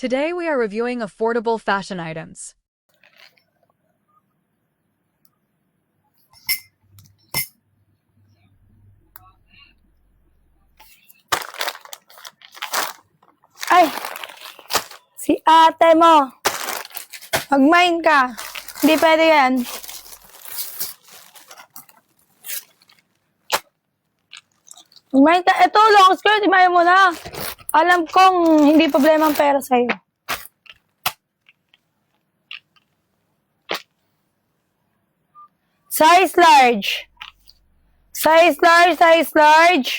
Today we are reviewing affordable fashion items. Ay! Si ate mo! Mag-mine ka! Hindi pwede yan. Mag-mine ka! Ito, long skirt! Imayo mo na! Alam kong hindi problema ang pera sa'yo. Size large! Size large! Size large!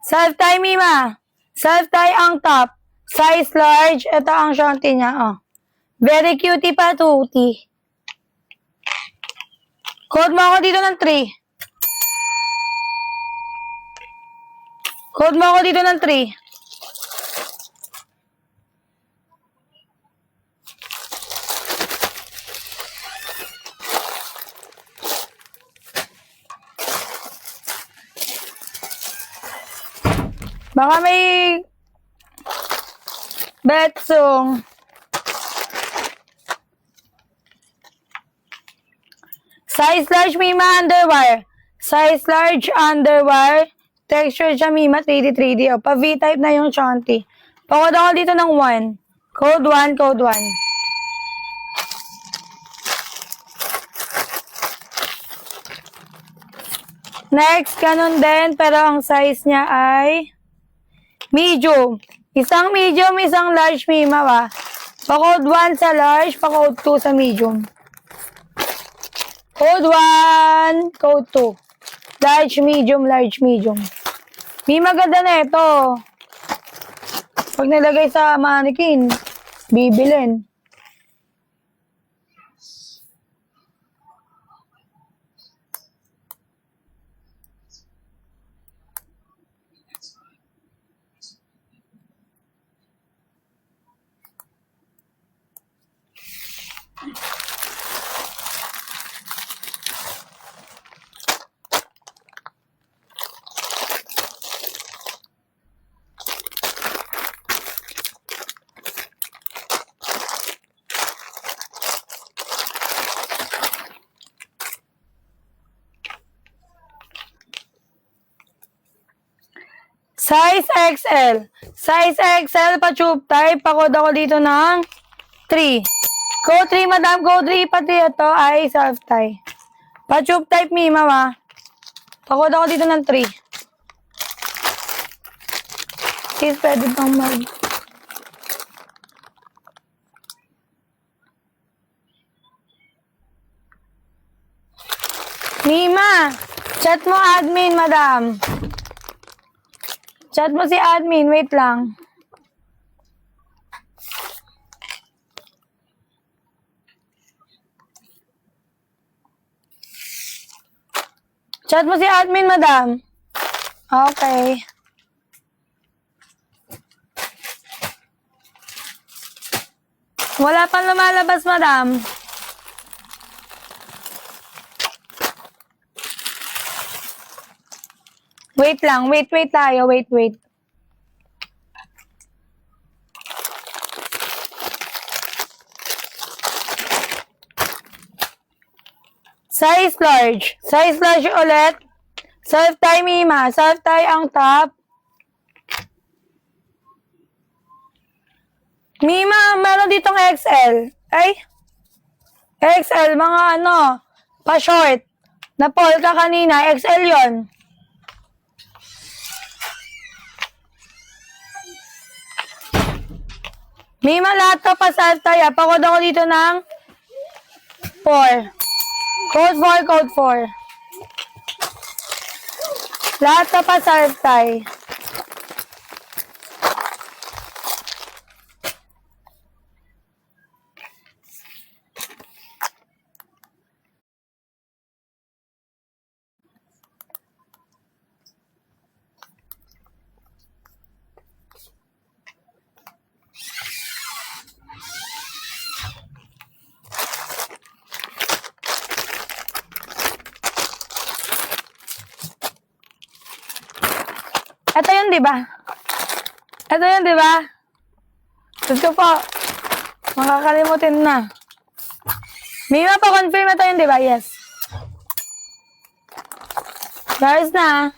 Self-tie, Mima. Self-tie ang top. Size large. Ito ang shorty niya, oh. Very cutie pa, tuti. Code mo ako dito ng 3. Code mo ako dito ng 3. Baka may betsong. Size large, Mima, underwear. Size large, underwear. Texture siya, Mima, 3D. O, pa V-type na yung chanty. Pakod ako dito ng 1. Code 1, code 1. Next, ganun din, pero ang size niya ay medium. Isang medium, isang large, Mima, ba? Pa-code 1 sa large, pa-code 2 sa medium. Code 1, code 2. Large, medium, large, medium. Mima, ganda na ito. Pag nilagay sa mannequin, bibilin. Size XL. Size XL, pa-tube type. Pakod ako dito ng 3. Code 3, madam. Code 3, pati ito ay self-tie. Pa-tube type, Mima, ma. Pakod ako dito ng 3. Sis, pwede bang Mima, chat mo admin, madam. Chat mo si admin, wait lang. Chat mo si admin, madam. Okay. Wala pang lumalabas, madam. Wait lang, wait tayo, wait. Size large ulit. Self-tie, Mima, self-tie ang top. Mima, meron ditong XL. Ay, XL, mga ano, pa-short. Na polka kanina, XL yon. Mima, lahat to pa self-tie. Pakod ako dito ng 4. Code 4. Lahat to pa self-tie. Ito yun, di ba? Ito yun, di ba? Gusto po. Makakalimutin na. Mima po, confirm ito yun, di ba? Yes. Guys na.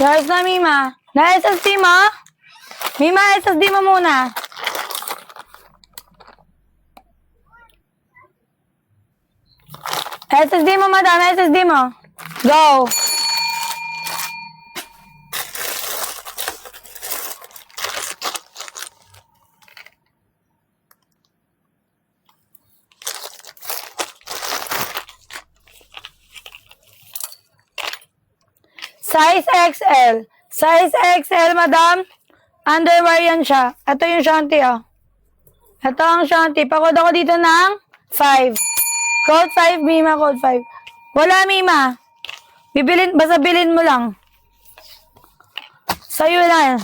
Guys na, Mima. Na-SSD mo? Mima, SSD mo muna. SSD mo, madam. SSD mo. Go. Size XL. Size XL, madam. Underwear yan siya. Ito yung shanty, oh. Ito ang shanty. Pagod ako dito ng 5. Code 5, Mima. Code 5. Wala, Mima. Basta bilin mo lang. Sa'yo na yan.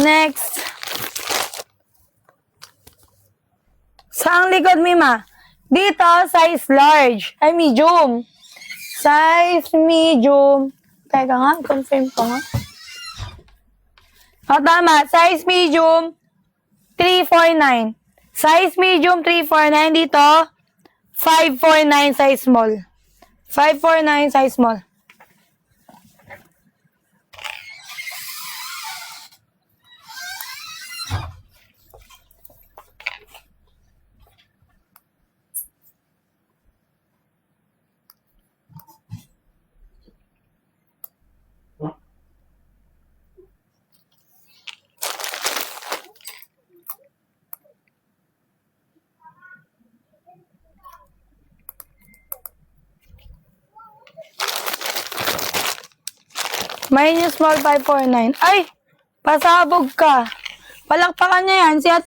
Next. Saang likod, Mima? Dito, size large. Ay, medium. Size medium. Teka nga, confirm ko nga. O, tama. Size medium, 349. Size medium, 349. Dito, 549 size small. 549 size small. Minus small 549. Ay! Pasabog ka. Palakpakan niya yan. Si